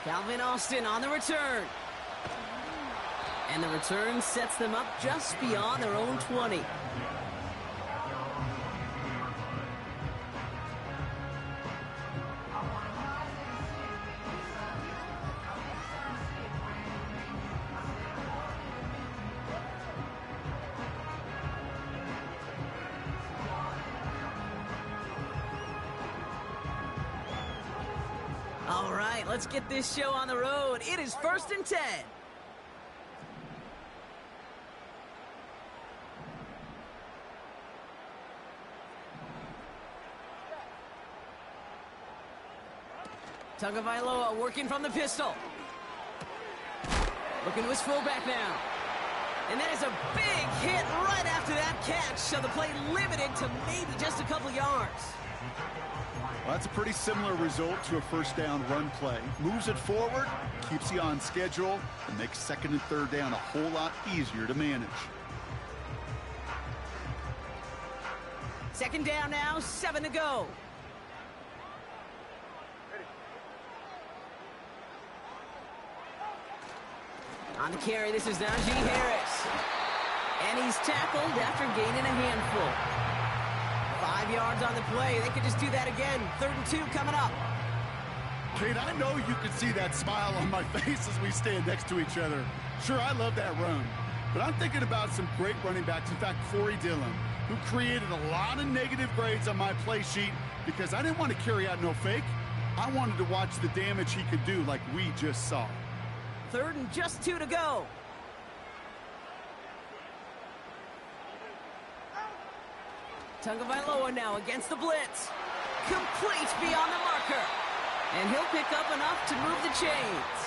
Calvin Austin on the return. And the return sets them up just beyond their own 20. All right, let's get this show on the road. It is 1st and 10. Tagovailoa working from the pistol. Looking to his fullback now. And that is a big hit right after that catch, so the play limited to maybe just a couple yards. Well, that's a pretty similar result to a first down run play. Moves it forward, keeps you on schedule, and makes 2nd and 3rd down a whole lot easier to manage. 2nd down now, 7 to go. On the carry, this is Najee Harris. And he's tackled after gaining a handful. 5 yards on the play. They could just do that again. 3rd and 2 coming up. Kate, I know you can see that smile on my face as we stand next to each other. Sure, I love that run. But I'm thinking about some great running backs. In fact, Corey Dillon, who created a lot of negative grades on my play sheet because I didn't want to carry out no fake. I wanted to watch the damage he could do like we just saw. 3rd and just 2 to go. Tagovailoa now against the blitz. Complete beyond the marker. And he'll pick up enough to move the chains.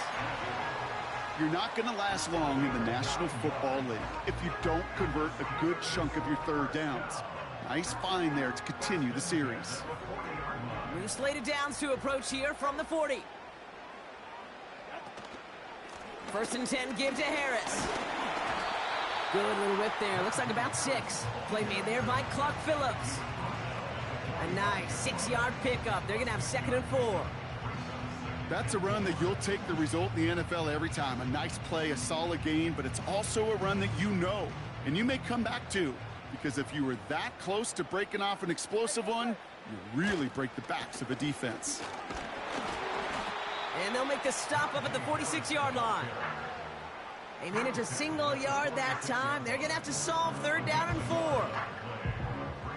You're not going to last long in the National Football League if you don't convert a good chunk of your 3rd downs. Nice find there to continue the series. New slated downs to approach here from the 40. 1st and 10 give to Harris. Good little whip there. Looks like about 6. Play made there by Clark Phillips. A nice 6-yard pickup. They're going to have 2nd and 4. That's a run that you'll take the result in the NFL every time. A nice play, a solid gain, but it's also a run that you know, and you may come back to. Because if you were that close to breaking off an explosive one, you really break the backs of a defense. And they'll make the stop up at the 46-yard line. They made it to single yard that time. They're going to have to solve 3rd down and 4.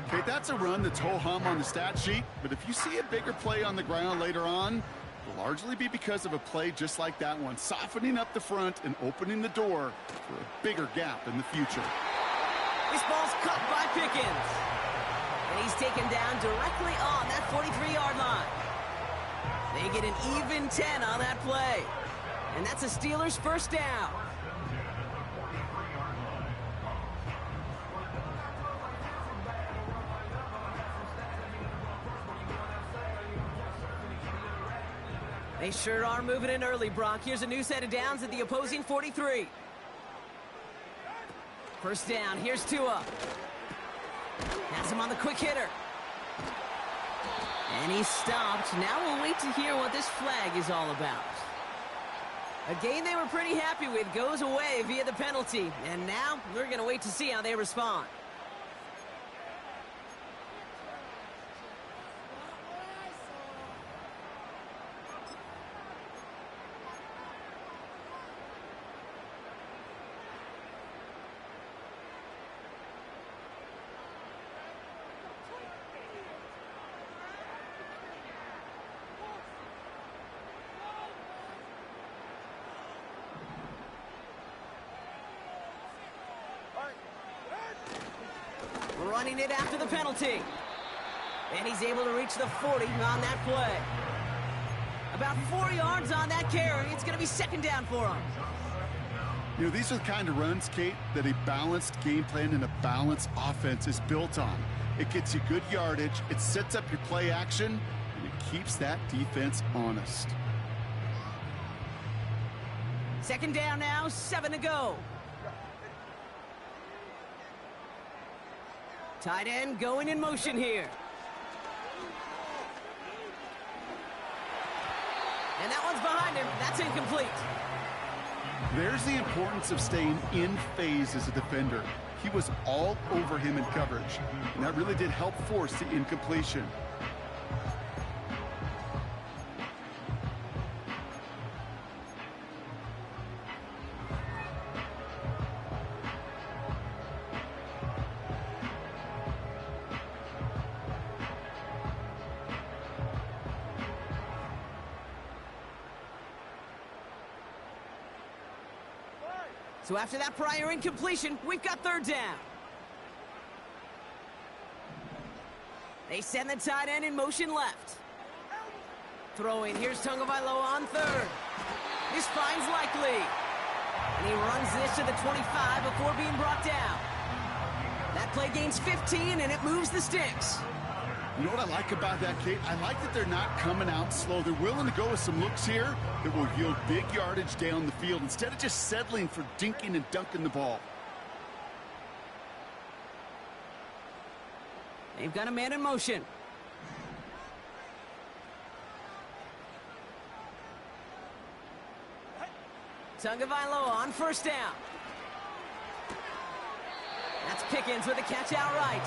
Okay, that's a run that's ho-hum on the stat sheet, but if you see a bigger play on the ground later on, it'll largely be because of a play just like that one, softening up the front and opening the door for a bigger gap in the future. This ball's cut by Pickens. And he's taken down directly on that 43-yard line. They get an even 10 on that play. And that's a Steelers' 1st down. They sure are moving in early, Brock. Here's a new set of downs at the opposing 43. 1st down, here's Tua. Has him on the quick hitter. And he's stopped. Now we'll wait to hear what this flag is all about. A game they were pretty happy with goes away via the penalty. And now we're going to wait to see how they respond. Running it after the penalty. And he's able to reach the 40 on that play. About 4 yards on that carry. It's going to be 2nd down for him. You know, these are the kind of runs, Kate, that a balanced game plan and a balanced offense is built on. It gets you good yardage, it sets up your play action, and it keeps that defense honest. 2nd down now, 7 to go. Tight end going in motion here. And that one's behind him. That's incomplete. There's the importance of staying in phase as a defender. He was all over him in coverage, and that really did help force the incompletion. So after that prior incompletion, we've got third down. They send the tight end in motion left. Throwing, here's Tagovailoa on third. This finds Likely. And he runs this to the 25 before being brought down. That play gains 15, and it moves the sticks. You know what I like about that, Kate? I like that they're not coming out slow. They're willing to go with some looks here that will yield big yardage down the field instead of just settling for dinking and dunking the ball. They've got a man in motion. Tagovailoa on first down. That's Pickens with a catch outright.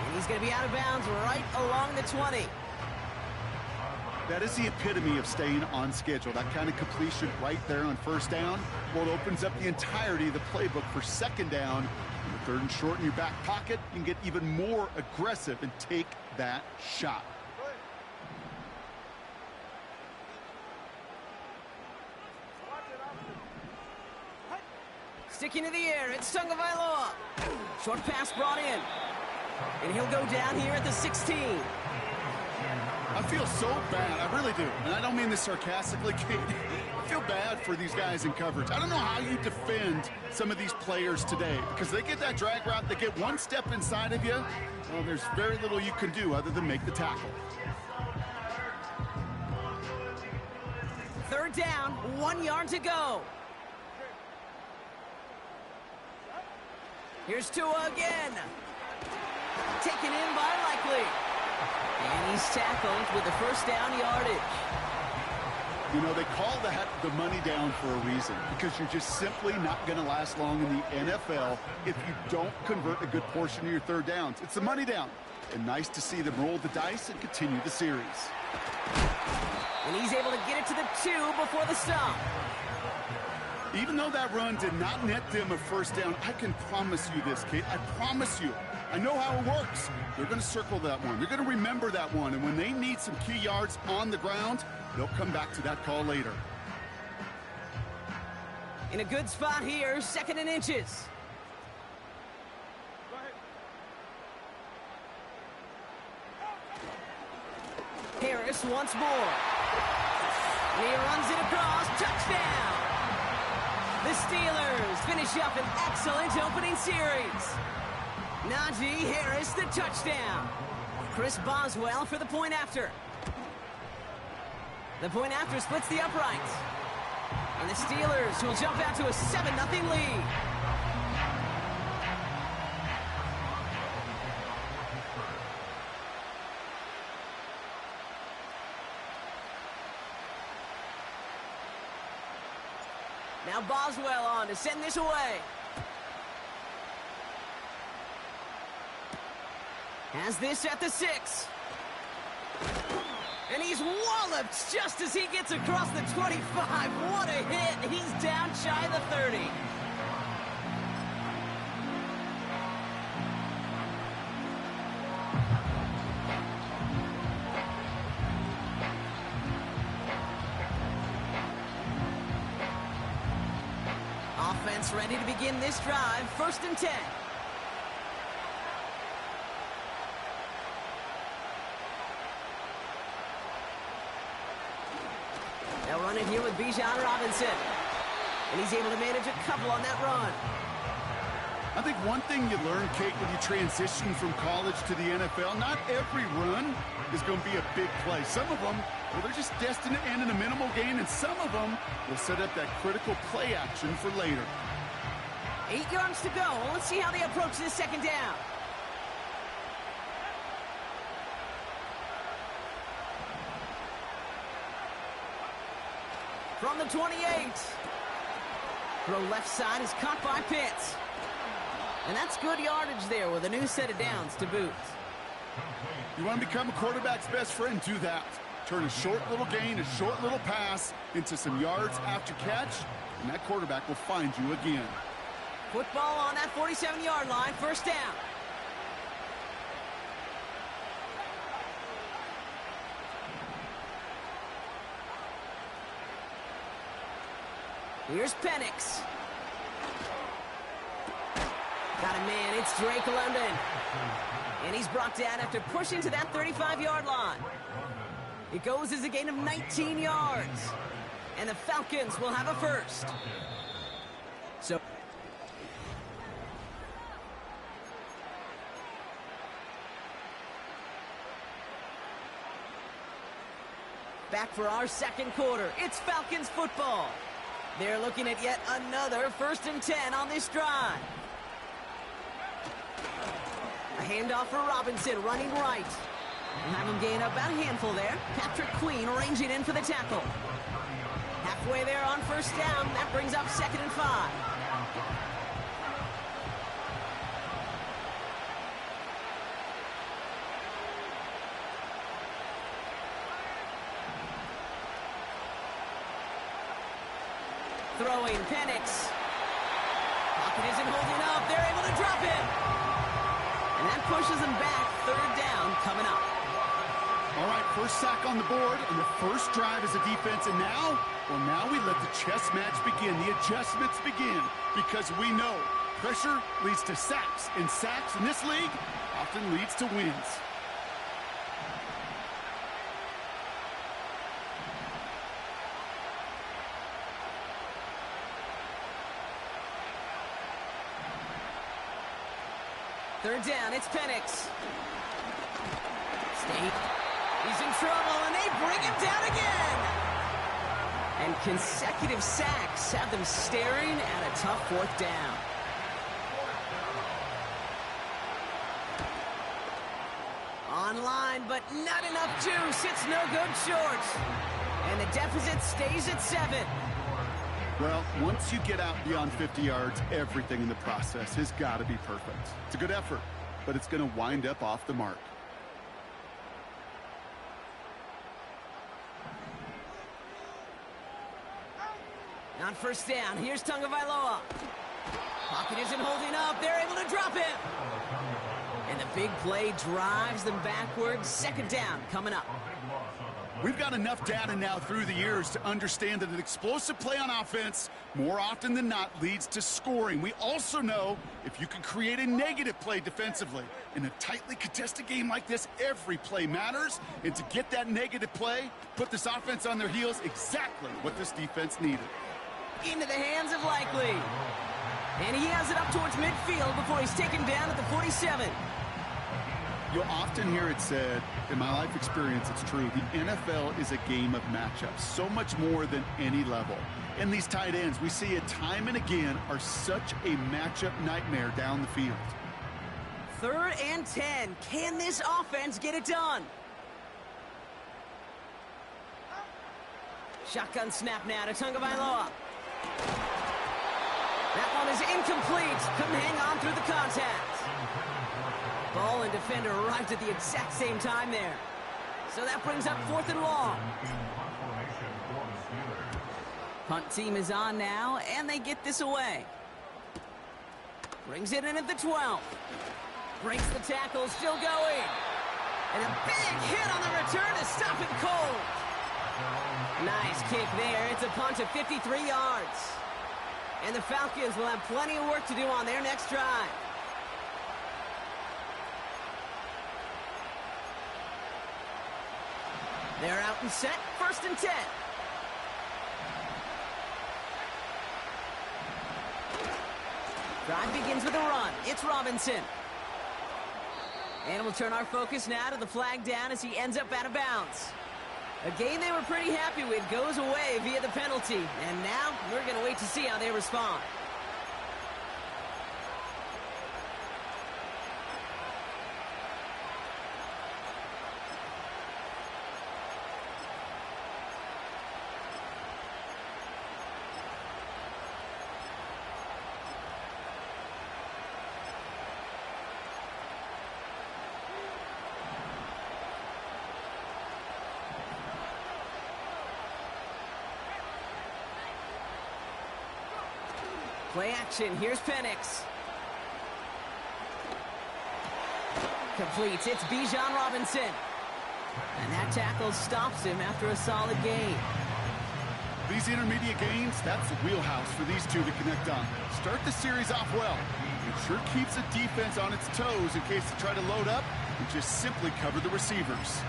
And he's going to be out of bounds right along the 20. That is the epitome of staying on schedule. That kind of completion right there on first down. Well, it opens up the entirety of the playbook for second down. And the third and short in your back pocket, you can get even more aggressive and take that shot. Sticking to the air, it's Tagovailoa. Short pass brought in. And he'll go down here at the 16. I feel so bad. I really do. And I don't mean this sarcastically, Kate. I feel bad for these guys in coverage. I don't know how you defend some of these players today because they get that drag route, they get one step inside of you. Well, there's very little you can do other than make the tackle. Third down, 1 yard to go. Here's Tua again. Taken in by Likely. And he's tackled with the first down yardage. You know, they call that the money down for a reason because you're just simply not going to last long in the NFL if you don't convert a good portion of your third downs. It's the money down. And nice to see them roll the dice and continue the series. And he's able to get it to the 2 before the stop. Even though that run did not net them a first down, I can promise you this, Kate. I promise you. I know how it works. They're going to circle that one. They're going to remember that one. And when they need some key yards on the ground, they'll come back to that call later. In a good spot here, 2nd and inches. Harris once more. And he runs it across. Touchdown! The Steelers finish up an excellent opening series. Najee Harris, the touchdown. Chris Boswell for the point after. The point after splits the uprights. And the Steelers will jump out to a 7-0 lead. Now Boswell on to send this away. Has this at the 6. And he's walloped just as he gets across the 25. What a hit. He's down shy of the 30. Offense ready to begin this drive. 1st and 10. They'll run it here with Bijan Robinson. And he's able to manage a couple on that run. I think one thing you learn, Kate, when you transition from college to the NFL, not every run is going to be a big play. Some of them, well, they're just destined to end in a minimal gain, and some of them will set up that critical play action for later. 8 yards to go. Let's see how they approach this 2nd down. From the 28. Throw left side is caught by Pitts. And that's good yardage there with a new set of downs to boot. You want to become a quarterback's best friend, do that. Turn a short little gain, a short little pass into some yards after catch, and that quarterback will find you again. Football on that 47-yard line, first down. Here's Penix. Got a man, it's Drake London. And he's brought down after pushing to that 35-yard line. It goes as a gain of 19 yards. And the Falcons will have a first. So back for our second quarter. It's Falcons football. They're looking at yet another 1st and 10 on this drive. A handoff for Robinson, running right. And have him gain about a handful there. Patrick Queen ranging in for the tackle. Halfway there on first down. That brings up 2nd and 5. Throwing, Penix. Pocket isn't holding up. They're able to drop it. And that pushes them back. 3rd down coming up. All right, first sack on the board, and the first drive as a defense. And now, well, now we let the chess match begin. The adjustments begin, because we know pressure leads to sacks, and sacks in this league often leads to wins. Third down, it's Penix. State. He's in trouble, and they bring him down again. And consecutive sacks have them staring at a tough 4th down. Online, but not enough juice. It's no good short. And the deficit stays at 7. Well, once you get out beyond 50 yards, everything in the process has got to be perfect. It's a good effort, but it's going to wind up off the mark. On first down, here's Tagovailoa. Pocket isn't holding up. They're able to drop it. And the big play drives them backwards. 2nd down coming up. We've got enough data now through the years to understand that an explosive play on offense, more often than not, leads to scoring. We also know if you can create a negative play defensively. In a tightly contested game like this, every play matters. And to get that negative play, put this offense on their heels, exactly what this defense needed. Into the hands of Likely. And he has it up towards midfield before he's taken down at the 47. You'll often hear it said, in my life experience, it's true, the NFL is a game of matchups, so much more than any level. And these tight ends, we see it time and again, are such a matchup nightmare down the field. 3rd and 10. Can this offense get it done? Shotgun snap now to Tagovailoa. That one is incomplete. Couldn't hang on through the contact. Ball and defender arrived at the exact same time there. So that brings up 4th and long. Punt team is on now, and they get this away. Brings it in at the 12. Breaks the tackle, still going. And a big hit on the return to stop it cold. Nice kick there. It's a punt of 53 yards. And the Falcons will have plenty of work to do on their next drive. They're out and set. 1st and 10. Drive begins with a run. It's Robinson. And we'll turn our focus now to the flag down as he ends up out of bounds. A game they were pretty happy with goes away via the penalty. And now we're going to wait to see how they respond. Play action. Here's Penix. Completes. It's Bijan Robinson. And that tackle stops him after a solid gain. These intermediate gains, that's the wheelhouse for these two to connect on. Start the series off well. It sure keeps the defense on its toes in case they try to load up and just simply cover the receivers.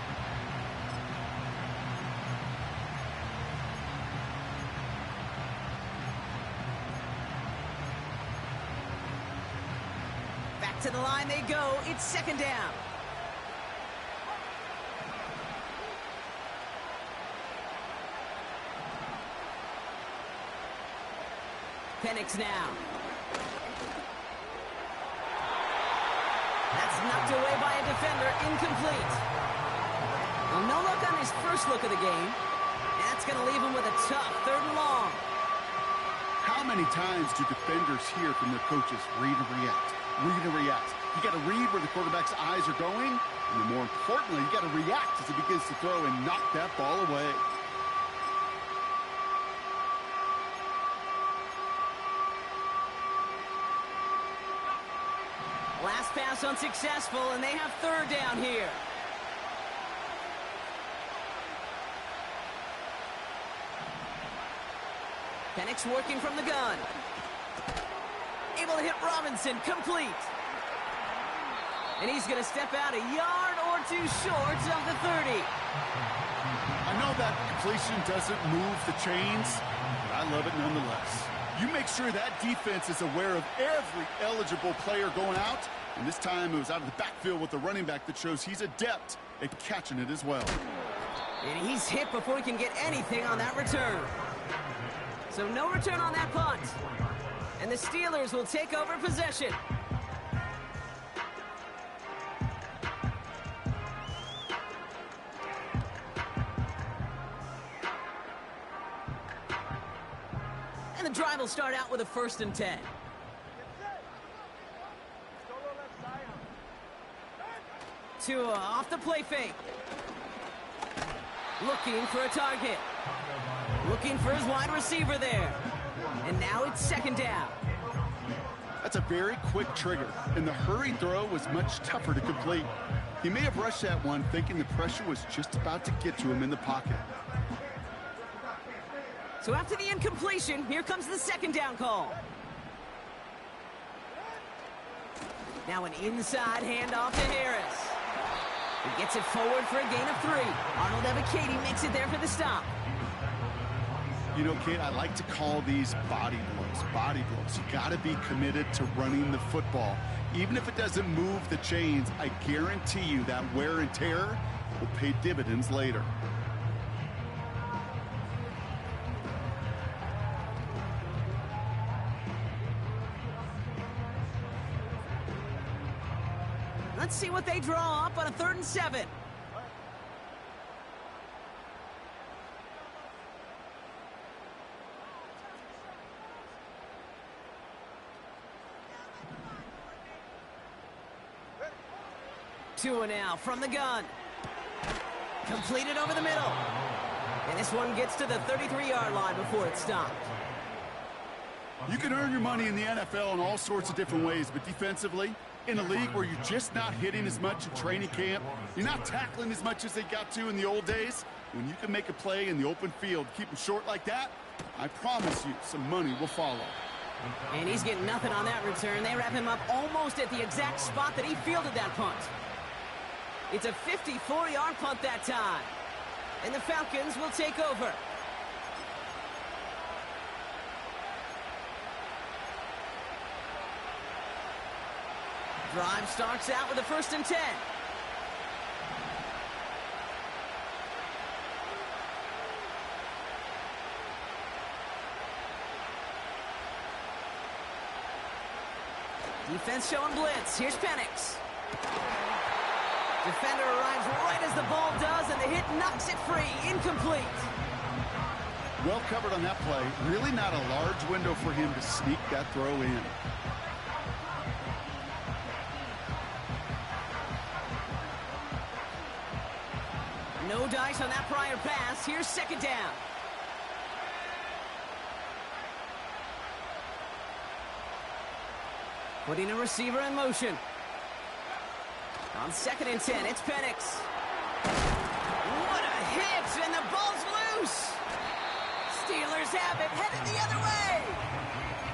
Back to the line they go. It's second down. Penix now. That's knocked away by a defender. Incomplete. Well, no look on his first look of the game. That's going to leave him with a tough 3rd and long. How many times do defenders hear from their coaches, read and react, read and react? You got to read where the quarterback's eyes are going, and more importantly, you got to react as he begins to throw and knock that ball away. Last pass unsuccessful, and they have 3rd down here. Penix working from the gun. Able to hit Robinson, complete. And he's going to step out a yard or two short of the 30. I know that completion doesn't move the chains, but I love it nonetheless. You make sure that defense is aware of every eligible player going out, and this time it was out of the backfield with the running back that shows he's adept at catching it as well. And he's hit before he can get anything on that return. So no return on that punt. And the Steelers will take over possession. And the drive will start out with a 1st and 10. Tua off the play fake. Looking for a target. Looking for his wide receiver there. And now it's 2nd down. That's a very quick trigger, and the hurried throw was much tougher to complete. He may have rushed that one thinking the pressure was just about to get to him in the pocket. So after the incompletion, here comes the 2nd down call. Now an inside handoff to Harris. He gets it forward for a gain of 3. Arnold Ebiketie makes it there for the stop. You know, Kate, I like to call these body blows. Body blows. You got to be committed to running the football. Even if it doesn't move the chains, I guarantee you that wear and tear will pay dividends later. Let's see what they draw up on a 3rd and 7. Tua now from the gun. Completed over the middle. And this one gets to the 33-yard line before it's stopped. You can earn your money in the NFL in all sorts of different ways, but defensively, in a league where you're just not hitting as much in training camp, you're not tackling as much as they got to in the old days, when you can make a play in the open field, keep them short like that, I promise you some money will follow. And he's getting nothing on that return. They wrap him up almost at the exact spot that he fielded that punt. It's a 54-yard punt that time. And the Falcons will take over. Drive starts out with a 1st and 10. Defense showing blitz. Here's Penix. Defender arrives right as the ball does, and the hit knocks it free. Incomplete. Well covered on that play. Really not a large window for him to sneak that throw in. No dice on that prior pass. Here's 2nd down. Putting a receiver in motion. On 2nd and 10, it's Penix. What a hit, and the ball's loose. Steelers have it, headed the other way.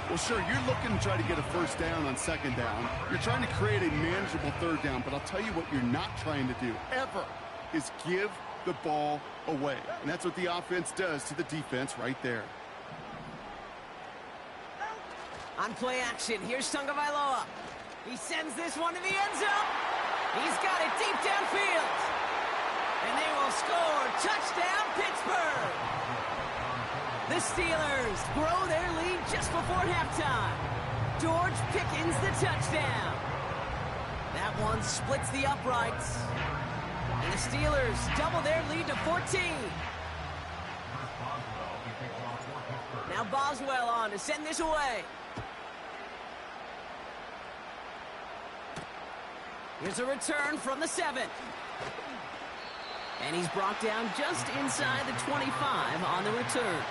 Well, sure, you're looking to try to get a first down on 2nd down. You're trying to create a manageable 3rd down, but I'll tell you what you're not trying to do, ever, is give the ball away. And that's what the offense does to the defense right there. On play action, here's Tagovailoa. He sends this one to the end zone. He's got it deep downfield. And they will score. Touchdown, Pittsburgh. The Steelers grow their lead just before halftime. George Pickens the touchdown. That one splits the uprights. And the Steelers double their lead to 14. Now Boswell on to send this away. Here's a return from the 7. And he's brought down just inside the 25 on the return.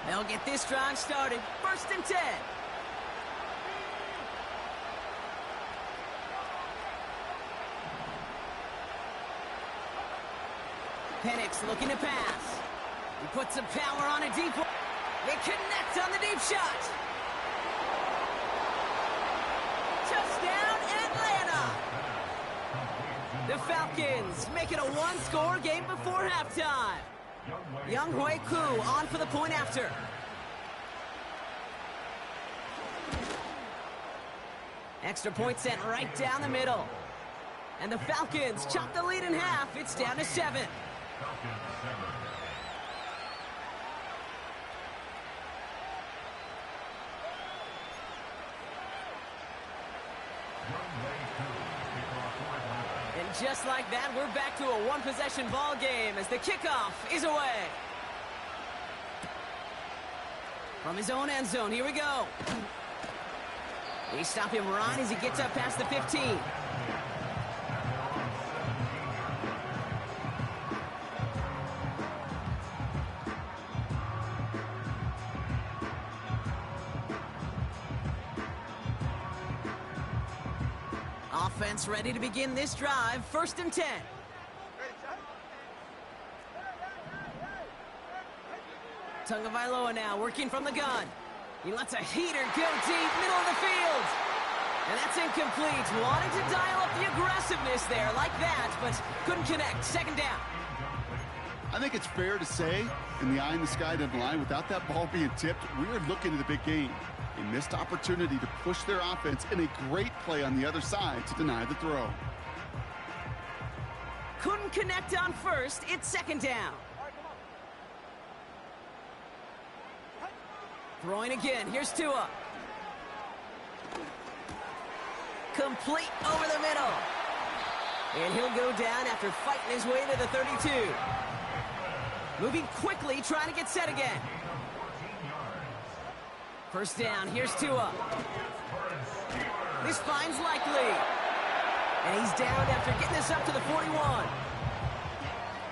They'll get this drive started. 1st and 10. Penix looking to pass. He puts some power on a deep one. They connect on the deep shot. Touchdown, Atlanta. The Falcons make it a one-score game before halftime. Younghoe Koo on for the point after. Extra point sent right down the middle. And the Falcons chop the lead in half. It's down to 7. And just like that, we're back to a one-possession ball game as the kickoff is away. From his own end zone, here we go. They stop him right as he gets up past the 15. Offense ready to begin this drive. 1st and 10. Tagovailoa now working from the gun. He lets a heater go deep, middle of the field. And that's incomplete. Wanted to dial up the aggressiveness there like that, but couldn't connect. 2nd down. I think it's fair to say, in the eye-in-the-sky deadline, without that ball being tipped, we are looking at a big game. A missed opportunity to push their offense and a great play on the other side to deny the throw. Couldn't connect on 1st. It's 2nd down. Throwing again. Here's Tua. Complete over the middle. And he'll go down after fighting his way to the 32. Moving quickly, trying to get set again. 1st down, here's Tua. This finds Likely. And he's down after getting this up to the 41.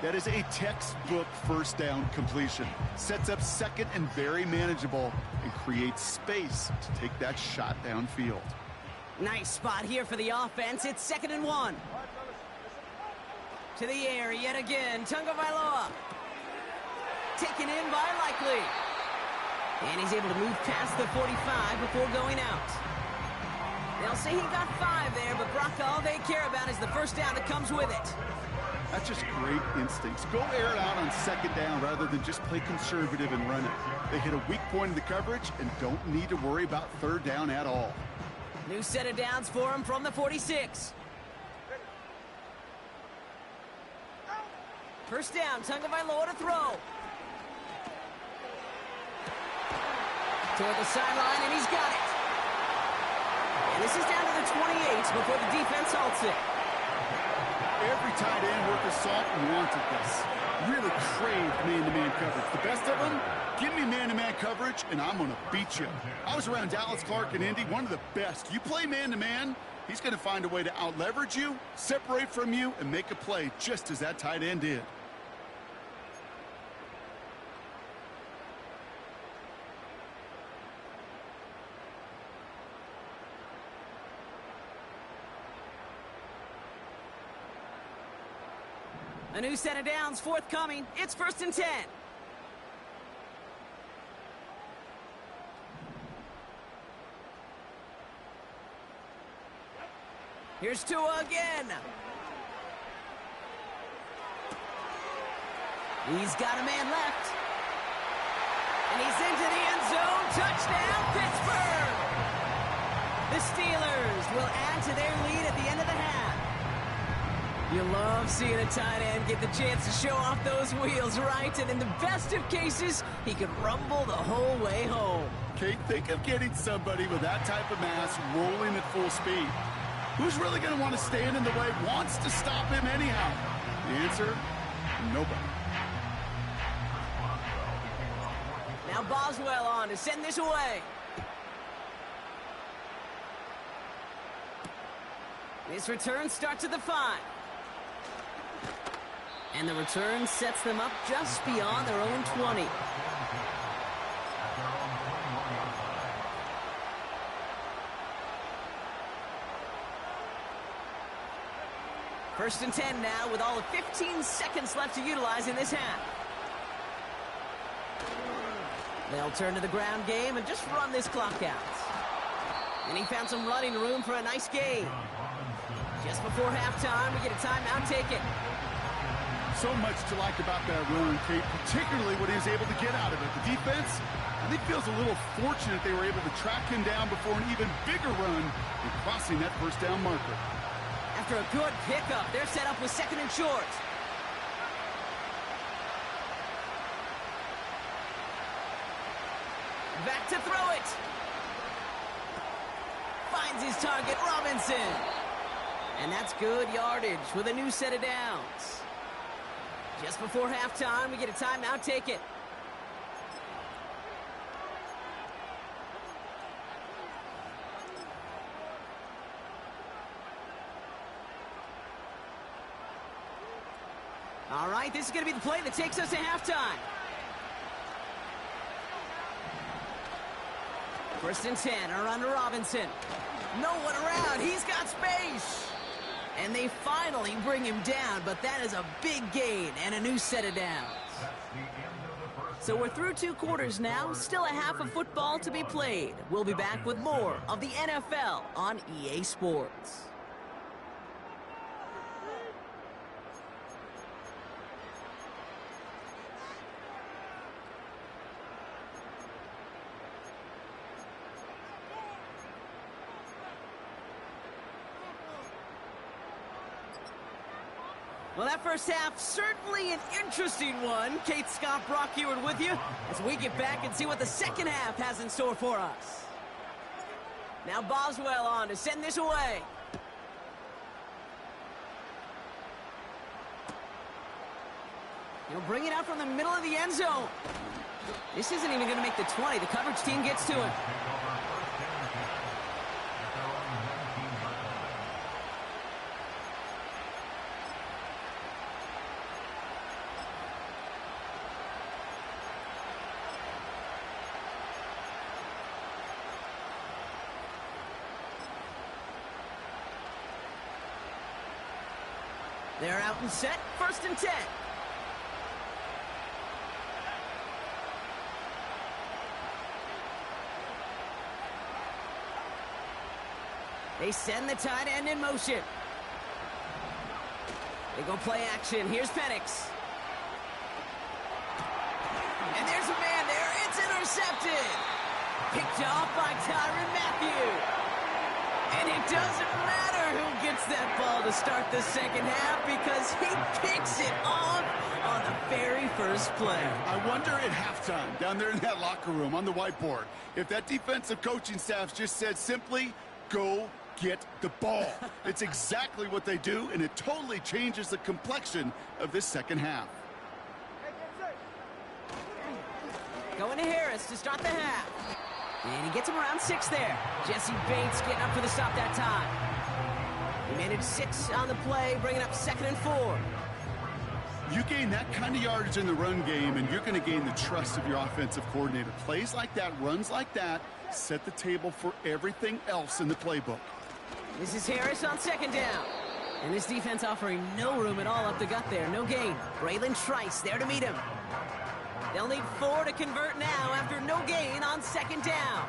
That is a textbook 1st down completion. Sets up 2nd and very manageable and creates space to take that shot downfield. Nice spot here for the offense. It's 2nd and 1. To the air yet again. Tagovailoa. Taken in by Likely. And he's able to move past the 45 before going out. They'll say he got 5 there, but Brock, all they care about is the 1st down that comes with it. That's just great instincts. Go air it out on 2nd down rather than just play conservative and run it. They hit a weak point in the coverage and don't need to worry about 3rd down at all. New set of downs for him from the 46. 1st down, Tagovailoa to throw. Toward the sideline, and he's got it. And this is down to the 28 before the defense halts it. Every tight end worth his salt wanted this. Really craved man-to-man coverage. The best of them, give me man-to-man coverage, and I'm going to beat you. I was around Dallas Clark and Indy, one of the best. You play man-to-man, He's going to find a way to out-leverage you, separate from you, and make a play just as that tight end did. A new set of downs forthcoming. It's 1st and 10. Here's Tua again. He's got a man left. And he's into the end zone. Touchdown, Pittsburgh! The Steelers will add to their lead at the end of the half. You love seeing a tight end get the chance to show off those wheels, right? And in the best of cases, he could rumble the whole way home. Kate, think of getting somebody with that type of mass rolling at full speed. Who's really going to want to stand in the way, wants to stop him anyhow? The answer, nobody. Now Boswell on to send this away. This return starts at the 5. And the return sets them up just beyond their own 20. First and 10 now with all of 15 seconds left to utilize in this half. They'll turn to the ground game and just run this clock out. And he found some running room for a nice gain. Just before halftime, we get a timeout taken. So much to like about that run, Kate, particularly what he was able to get out of it. The defense, I think, feels a little fortunate they were able to track him down before an even bigger run and crossing that first down marker. After a good pickup, they're set up with 2nd and short. Back to throw it. Finds his target, Robinson. And that's good yardage with a new set of downs. Just before halftime, we get a timeout taken. All right, this is going to be the play that takes us to halftime. 1st and 10, around to Robinson. No one around, he's got space. And they finally bring him down, but that is a big gain and a new set of downs. So we're through 2 quarters now, still a half of football to be played. We'll be back with more of the NFL on EA Sports. Well, that first half, certainly an interesting one. Kate, Scott, Brock Ewart with you as we get back and see what the second half has in store for us. Now Boswell on to send this away. He'll bring it out from the middle of the end zone. This isn't even going to make the 20. The coverage team gets to it. They're out and set, 1st and 10. They send the tight end in motion. They go play action. Here's Penix. And there's a man there. It's intercepted. Picked off by Tyrann Mathieu. And it doesn't matter who gets that ball to start the second half because he picks it off on the very first play. I wonder at halftime, down there in that locker room on the whiteboard, if that defensive coaching staff just said simply, go get the ball. It's exactly what they do, and it totally changes the complexion of this second half. Going to Harris to start the half. And he gets him around 6 there. Jesse Bates getting up for the stop that time. He managed 6 on the play, bringing up 2nd and 4. You gain that kind of yardage in the run game, and you're going to gain the trust of your offensive coordinator. Plays like that, runs like that, set the table for everything else in the playbook. This is Harris on 2nd down. And this defense offering no room at all up the gut there. No gain. Braylon Trice there to meet him. They'll need 4 to convert now after no gain on 2nd down.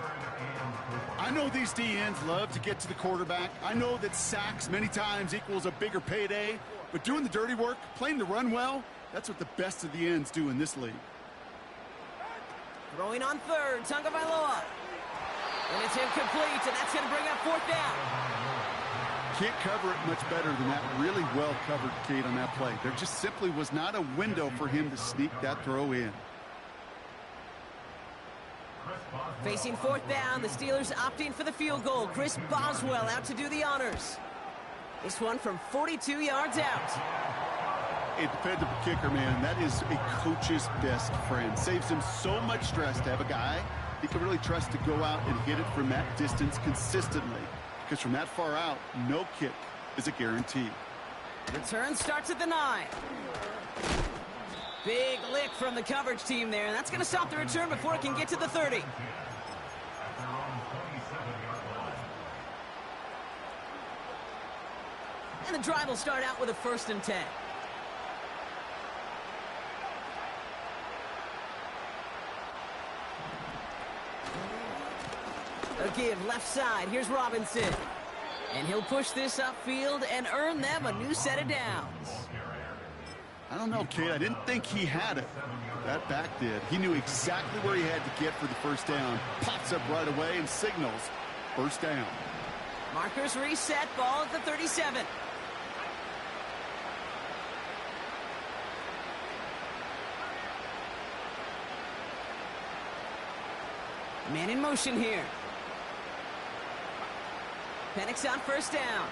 I know these DNs love to get to the quarterback. I know that sacks many times equals a bigger payday. But doing the dirty work, playing the run well, that's what the best of the ends do in this league. Throwing on 3rd, Tagovailoa. And it's incomplete, and that's going to bring up 4th down. Can't cover it much better than that. Really well covered, Kate, on that play. There just simply was not a window for him to sneak that throw in. Facing 4th down, the Steelers opting for the field goal. Chris Boswell out to do the honors. This one from 42 yards out. A dependable kicker, man. That is a coach's best friend. Saves him so much stress to have a guy he can really trust to go out and hit it from that distance consistently. Because from that far out, no kick is a guarantee. Return starts at the 9. Big lick from the coverage team there. That's going to stop the return before it can get to the 30. And the drive will start out with a 1st and 10. A give left side. Here's Robinson. And he'll push this upfield and earn them a new set of downs. I don't know, Kate. I didn't think he had it. That back did. He knew exactly where he had to get for the 1st down. Pops up right away and signals 1st down. Markers reset. Ball at the 37. Man in motion here. Penix on 1st down.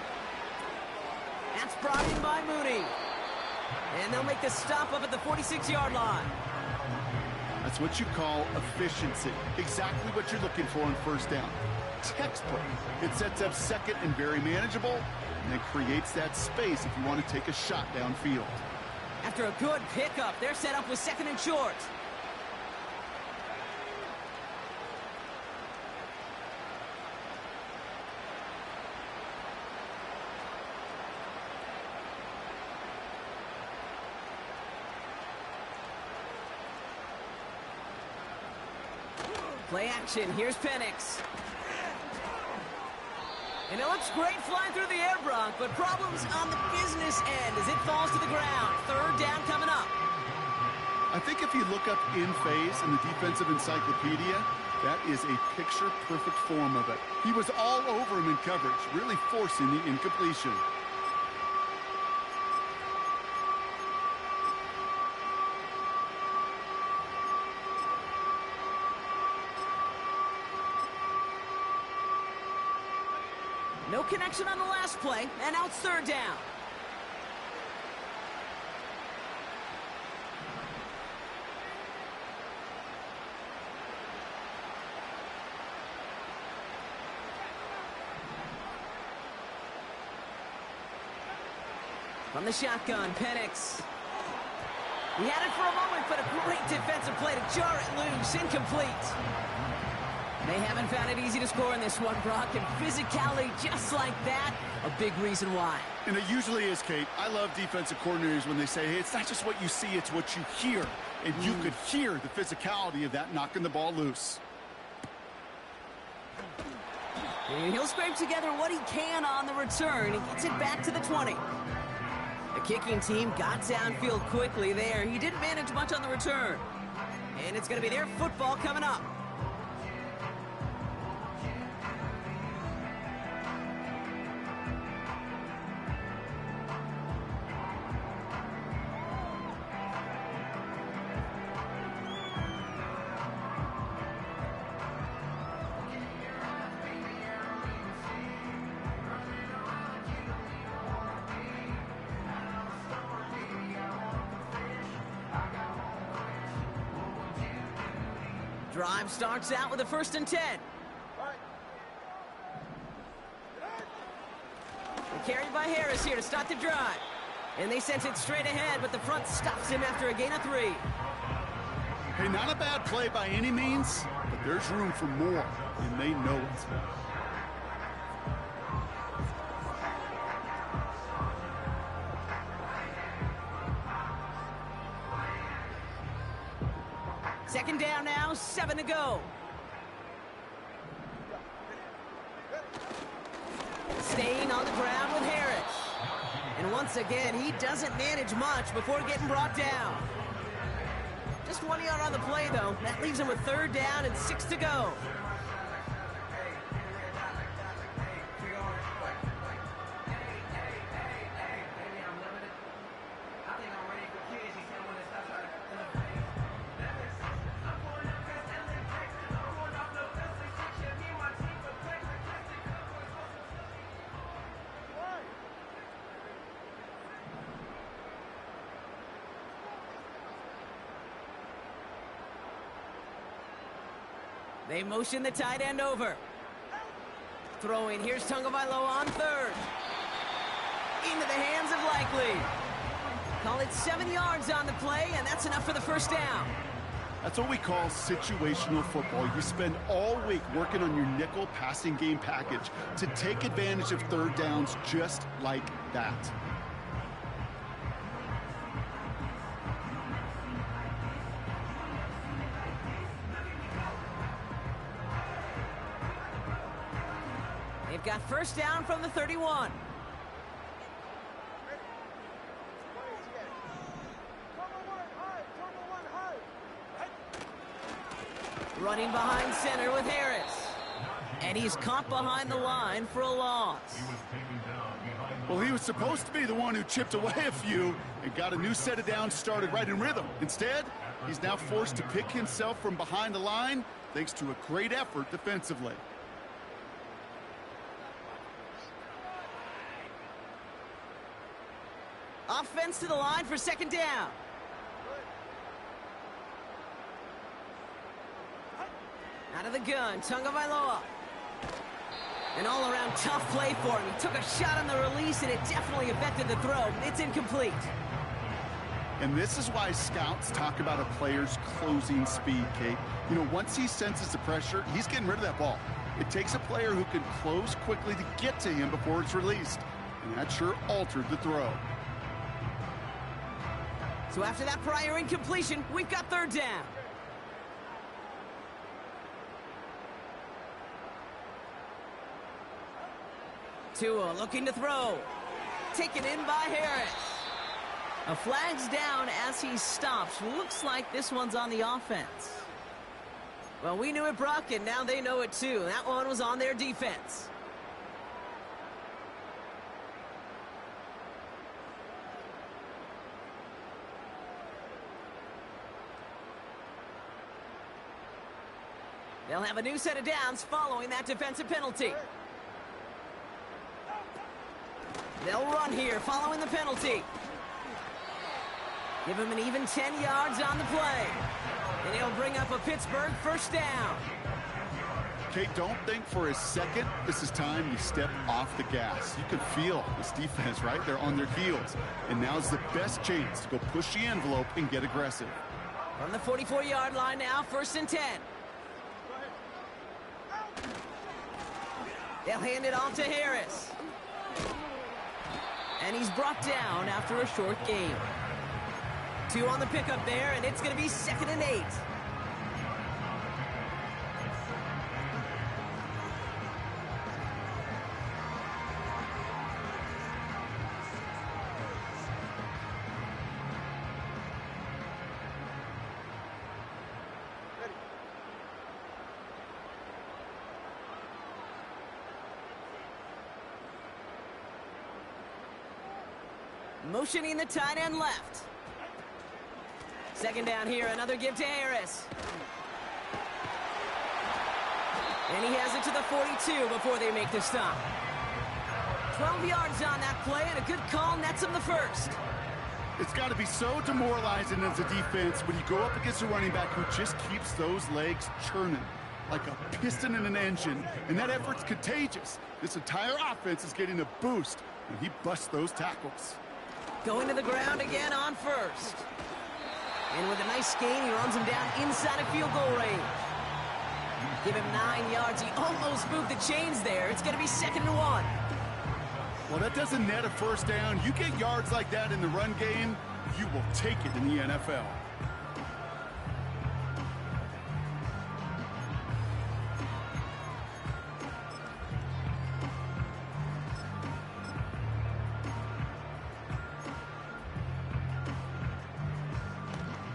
That's brought in by Mooney. And they'll make the stop up at the 46-yard line. That's what you call efficiency. Exactly what you're looking for on 1st down. Textbook. It sets up 2nd and very manageable, and then creates that space if you want to take a shot downfield. After a good pickup, they're set up with 2nd and short. Play action. Here's Penix. And it looks great flying through the air, Brock, but problems on the business end as it falls to the ground. 3rd down coming up. I think if you look up in phase in the defensive encyclopedia, that is a picture-perfect form of it. He was all over him in coverage, really forcing the incompletion. No connection on the last play, and now it's 3rd down. From the shotgun, Penix. He had it for a moment, but a great defensive play to jar it loose. Incomplete. They haven't found it easy to score in this one, Brock, and physicality just like that, a big reason why. And it usually is, Kate. I love defensive coordinators when they say, hey, it's not just what you see, it's what you hear. And you could hear the physicality of that knocking the ball loose. And he'll scrape together what he can on the return. He gets it back to the 20. The kicking team got downfield quickly there. He didn't manage much on the return. And it's going to be their football coming up. Drive starts out with a 1st and 10. Carried by Harris here to start the drive. And they sent it straight ahead, but the front stops him after a gain of 3. Hey, not a bad play by any means, but there's room for more, and they know it. Second down now, 7 to go. Staying on the ground with Harris. And once again, he doesn't manage much before getting brought down. Just 1 yard on the play, though. That leaves him with 3rd down and 6 to go. They motion the tight end over. Throwing, here's Tagovailoa on 3rd. Into the hands of Likely. Call it 7 yards on the play, and that's enough for the 1st down. That's what we call situational football. You spend all week working on your nickel passing game package to take advantage of 3rd downs just like that. They've got 1st down from the 31. Running behind center with Harris. And he's caught behind the line for a loss. Well, he was supposed to be the one who chipped away a few and got a new set of downs started right in rhythm. Instead, he's now forced to pick himself from behind the line thanks to a great effort defensively. Offense to the line for 2nd down. Out of the gun, Tagovailoa. An all-around tough play for him. He took a shot on the release, and it definitely affected the throw. It's incomplete. And this is why scouts talk about a player's closing speed, Kate. You know, once he senses the pressure, he's getting rid of that ball. It takes a player who can close quickly to get to him before it's released. And that sure altered the throw. So after that prior incompletion, we've got 3rd down. Tua looking to throw. Taken in by Harris. A flag's down as he stops. Looks like this one's on the offense. Well, we knew it, Brock, and now they know it too. That one was on their defense. They'll have a new set of downs following that defensive penalty. They'll run here following the penalty. Give him an even 10 yards on the play. And he'll bring up a Pittsburgh 1st down. Kate, don't think for a second this is time you step off the gas. You can feel this defense, right? They're on their heels. And now's the best chance to go push the envelope and get aggressive. From the 44-yard line now, 1st and 10. They'll hand it off to Harris. And he's brought down after a short gain. 2 on the pickup there, and it's going to be 2nd and 8. Motioning the tight end left. 2nd down here, another give to Harris. And he has it to the 42 before they make the stop. 12 yards on that play, and a good call nets him the 1st. It's got to be so demoralizing as a defense when you go up against a running back who just keeps those legs churning like a piston in an engine, and that effort's contagious. This entire offense is getting a boost and he busts those tackles. Going to the ground again on first. And with a nice gain, he runs him down inside of field goal range. Give him 9 yards. He almost moved the chains there. It's going to be 2nd and 1. Well, that doesn't net a first down. You get yards like that in the run game, you will take it in the NFL.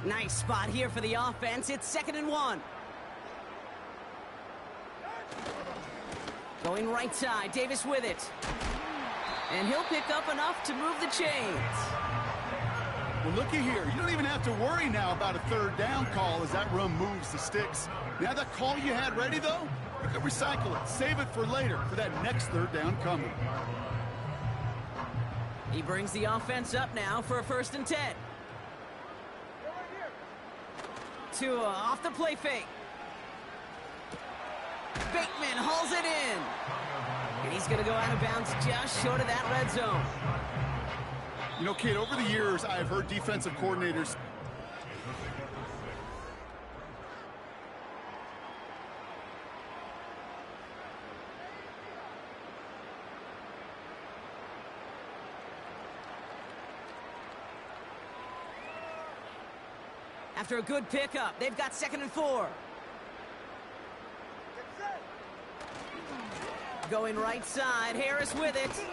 Nice spot here for the offense. It's 2nd and 1. Going right side, Davis with it. And he'll pick up enough to move the chains. Well, looky here. You don't even have to worry now about a 3rd down call as that run moves the sticks. Now that call you had ready, though, you can recycle it. Save it for later for that next 3rd down coming. He brings the offense up now for a 1st and 10. Tua off the play fake. Bateman hauls it in. And he's going to go out of bounds just short of that red zone. You know, Kate, over the years, I've heard defensive coordinators after a good pickup, they've got 2nd and 4. Going right side, Harris with it.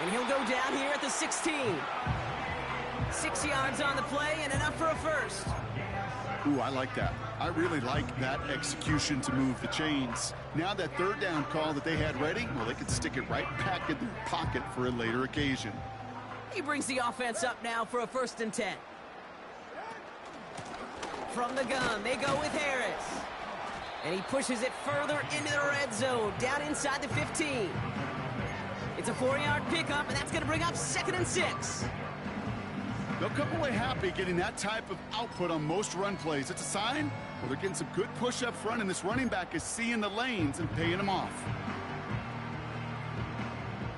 And he'll go down here at the 16. 6 yards on the play and enough for a 1st. Ooh, I like that. I really like that execution to move the chains. Now that 3rd down call that they had ready, well, they can stick it right back in their pocket for a later occasion. He brings the offense up now for a 1st and 10. From the gun, they go with Harris. And he pushes it further into the red zone, down inside the 15. It's a 4-yard pickup, and that's going to bring up 2nd and 6. They'll come away happy getting that type of output on most run plays. It's a sign, well, they're getting some good push up front, and this running back is seeing the lanes and paying them off.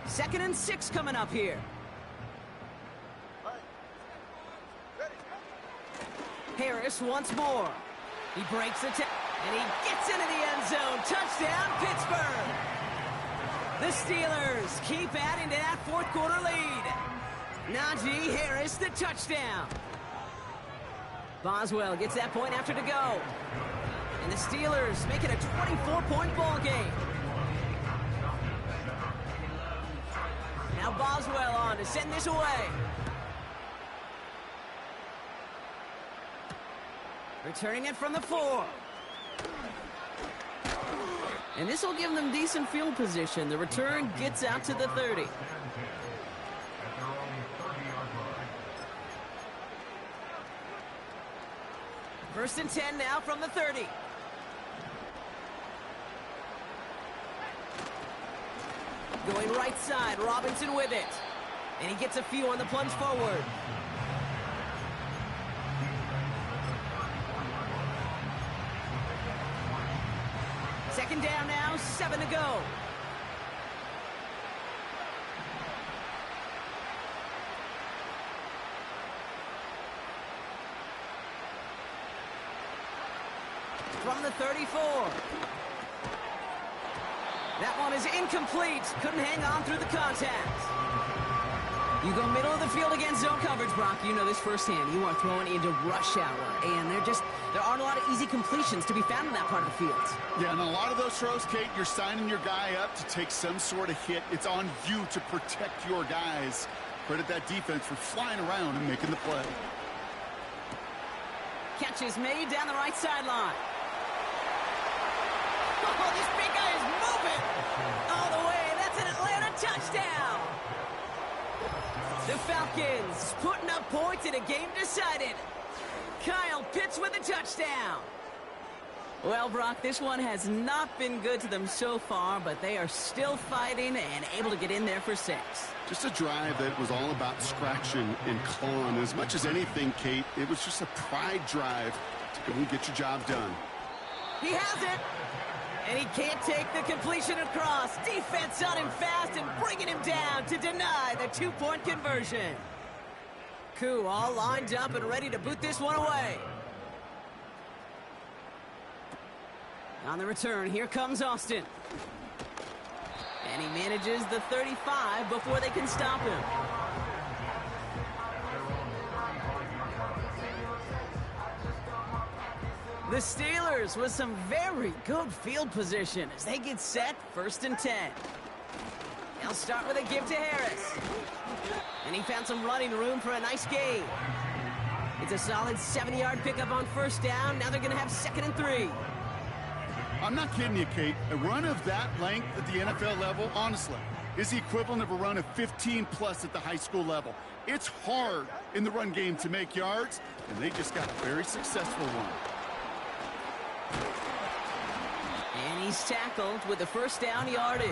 2nd and 6 coming up here. Harris once more. He breaks the and he gets into the end zone. Touchdown, Pittsburgh. The Steelers keep adding to that 4th quarter lead. Najee Harris, the touchdown. Boswell gets that point after to go. And the Steelers make it a 24-point ball game. Now Boswell on to send this away. Returning it from the 4. And this will give them decent field position. The return gets out to the 30. First and 10 now from the 30. Going right side, Robinson with it. And he gets a few on the plunge forward. Second down now, 7 to go. From the 34. That one is incomplete. Couldn't hang on through the contact. You go middle of the field against zone coverage, Brock. You know this firsthand. You are throwing into rush hour, and there aren't a lot of easy completions to be found in that part of the field. Yeah, and a lot of those throws, Kate, you're signing your guy up to take some sort of hit. It's on you to protect your guys. Credit that defense for flying around and making the play. Catch is made down the right sideline. Oh, this big guy is moving all the way. That's an Atlanta touchdown. The Falcons putting up points in a game decided. Kyle Pitts with a touchdown. Well, Brock, this one has not been good to them so far, but they are still fighting and able to get in there for 6. Just a drive that was all about scratching and clawing. As much as anything, Kate, it was just a pride drive to go and get your job done. He has it. And he can't take the completion across. Defense on him fast and bringing him down to deny the two-point conversion. Koo all lined up and ready to boot this one away. On the return, here comes Austin. And he manages the 35 before they can stop him. The Steelers with some very good field position as they get set, 1st and 10. They'll start with a give to Harris. And he found some running room for a nice gain. It's a solid 70-yard pickup on 1st down. Now they're going to have 2nd and 3. I'm not kidding you, Kate. A run of that length at the NFL level, honestly, is the equivalent of a run of 15-plus at the high school level. It's hard in the run game to make yards, and they just got a very successful one. And he's tackled with the 1st down yardage.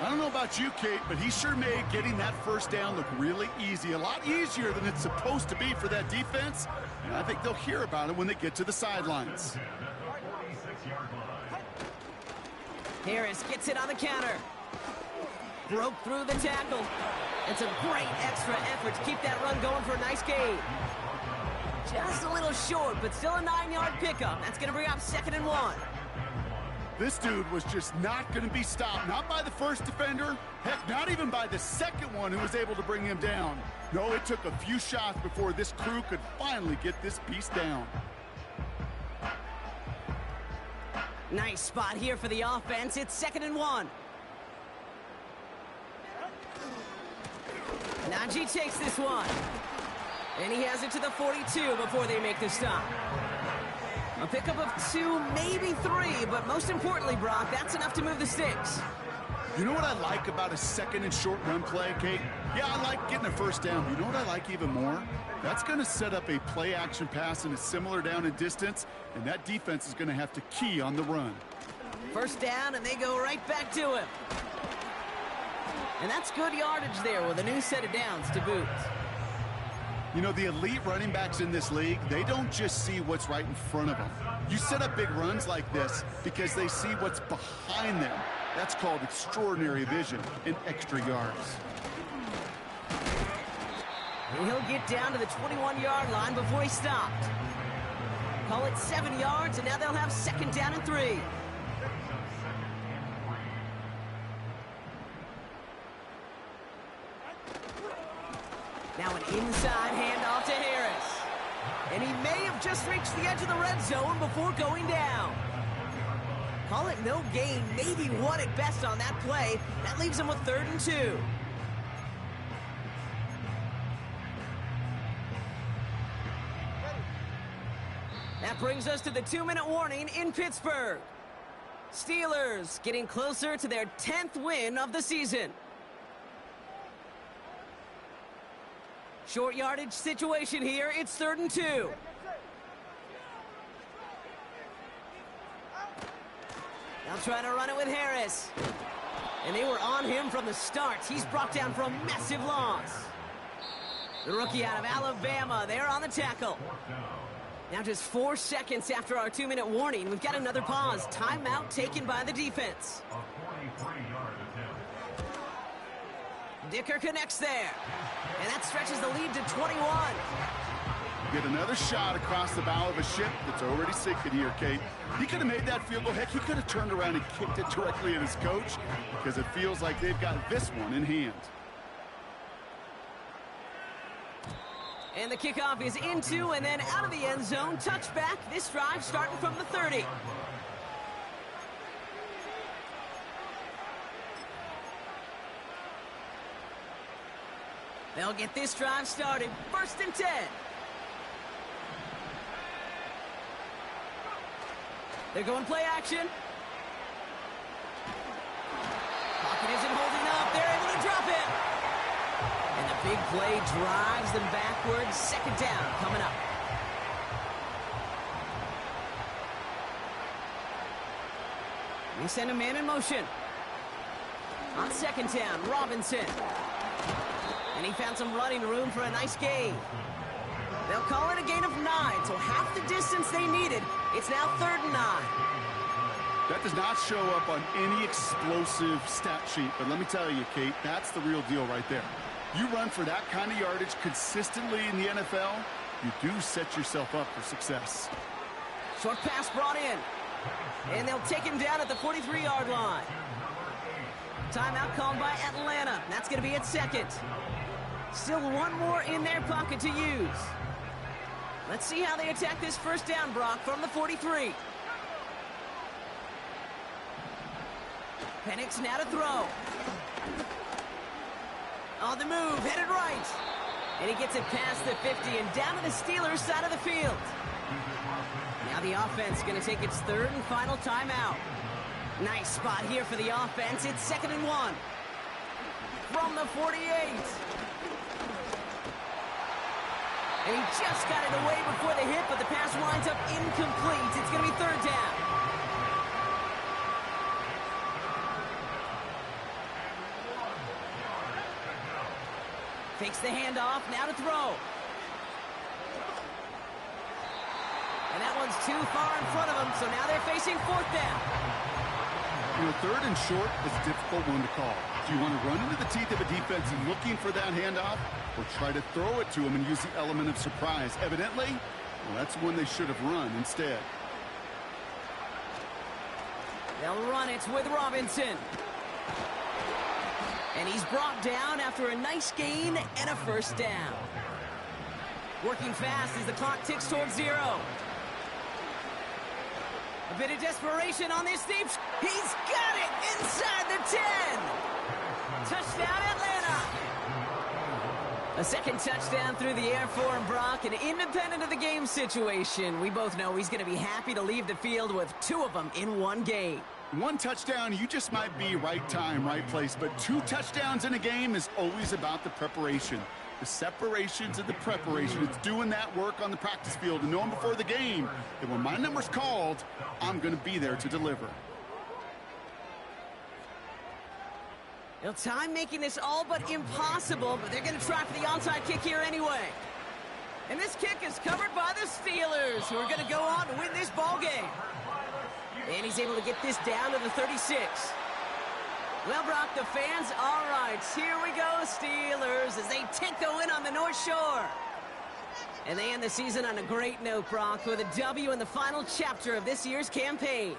I don't know about you, Kate, but he sure made getting that 1st down look really easy. A lot easier than it's supposed to be for that defense. And I think they'll hear about it when they get to the sidelines. Harris gets it on the counter. Broke through the tackle. And some great extra effort to keep that run going for a nice gain. Just a little short, but still a 9-yard pickup. That's going to bring up 2nd and 1. This dude was just not going to be stopped. Not by the first defender. Heck, not even by the second one who was able to bring him down. No, it took a few shots before this crew could finally get this beast down. Nice spot here for the offense. It's 2nd and 1. Najee takes this one. And he has it to the 42 before they make the stop. A pickup of 2, maybe 3, but most importantly, Brock, that's enough to move the sticks. You know what I like about a 2nd and short run play, Kate? Yeah, I like getting a 1st down. You know what I like even more? That's going to set up a play-action pass in a similar down and distance, and that defense is going to have to key on the run. 1st down, and they go right back to him. And that's good yardage there with a new set of downs to boot. You know, the elite running backs in this league, they don't just see what's right in front of them. You set up big runs like this because they see what's behind them. That's called extraordinary vision and extra yards. And he'll get down to the 21-yard line before he stopped. Call it 7 yards, and now they'll have 2nd down and 3. Now an inside handoff to Harris. And he may have just reached the edge of the red zone before going down. Call it no gain, maybe 1 at best on that play. That leaves him with 3rd and 2. That brings us to the 2-minute warning in Pittsburgh. Steelers getting closer to their 10th win of the season. Short yardage situation here. It's 3rd and 2. They'll try to run it with Harris. And they were on him from the start. He's brought down for a massive loss. The rookie out of Alabama, they're on the tackle. Now just 4 seconds after our 2-minute warning, we've got another pause. Timeout taken by the defense. Dicker connects there. And that stretches the lead to 21. Get another shot across the bow of a ship that's already sinking here, Kate. He could have made that field goal. Heck, he could have turned around and kicked it directly at his coach because it feels like they've got this one in hand. And the kickoff is into and then out of the end zone. Touchback. This drive starting from the 30. They'll get this drive started. 1st and 10. They're going play action. Pocket isn't holding up. They're able to drop it. And the big play drives them backwards. 2nd down coming up. We send a man in motion. On 2nd down, Robinson. And he found some running room for a nice gain. They'll call it a gain of 9, so half the distance they needed. It's now 3rd and 9. That does not show up on any explosive stat sheet, but let me tell you, Kate, that's the real deal right there. You run for that kind of yardage consistently in the NFL, you do set yourself up for success. Short pass brought in. And they'll take him down at the 43-yard line. Timeout called by Atlanta. That's going to be its second. Still one more in their pocket to use. Let's see how they attack this first down, Brock, from the 43. Penix now to throw. On the move, headed right. And he gets it past the 50 and down to the Steelers' side of the field. Now the offense going to take its third and final timeout. Nice spot here for the offense. It's 2nd and 1. From the 48. And he just got it away before the hit, but the pass winds up incomplete. It's going to be 3rd down. Fakes the handoff, now to throw. And that one's too far in front of him, so now they're facing 4th down. You know, 3rd and short is a difficult one to call. Do you want to run into the teeth of a defense looking for that handoff, or try to throw it to him and use the element of surprise? Evidently, well, that's one they should have run instead. They'll run it with Robinson. And he's brought down after a nice gain and a first down. Working fast as the clock ticks towards 0. A bit of desperation on this deep. He's got it inside the 10. Touchdown, Atlanta. A second touchdown through the air for him, Brock, and independent of the game situation. We both know he's going to be happy to leave the field with 2 of them in one game. 1 touchdown, you just might be right time, right place, but 2 touchdowns in a game is always about the preparation. The separations of the preparation. It's doing that work on the practice field and knowing before the game that when my number's called, I'm going to be there to deliver. Well, time making this all but impossible, but they're going to try for the onside kick here anyway. And this kick is covered by the Steelers, who are going to go on to win this ball game. And he's able to get this down to the 36. Well, Brock, the fans, all right, here we go, Steelers, as they take the win on the North Shore. And they end the season on a great note, Brock, with a W in the final chapter of this year's campaign.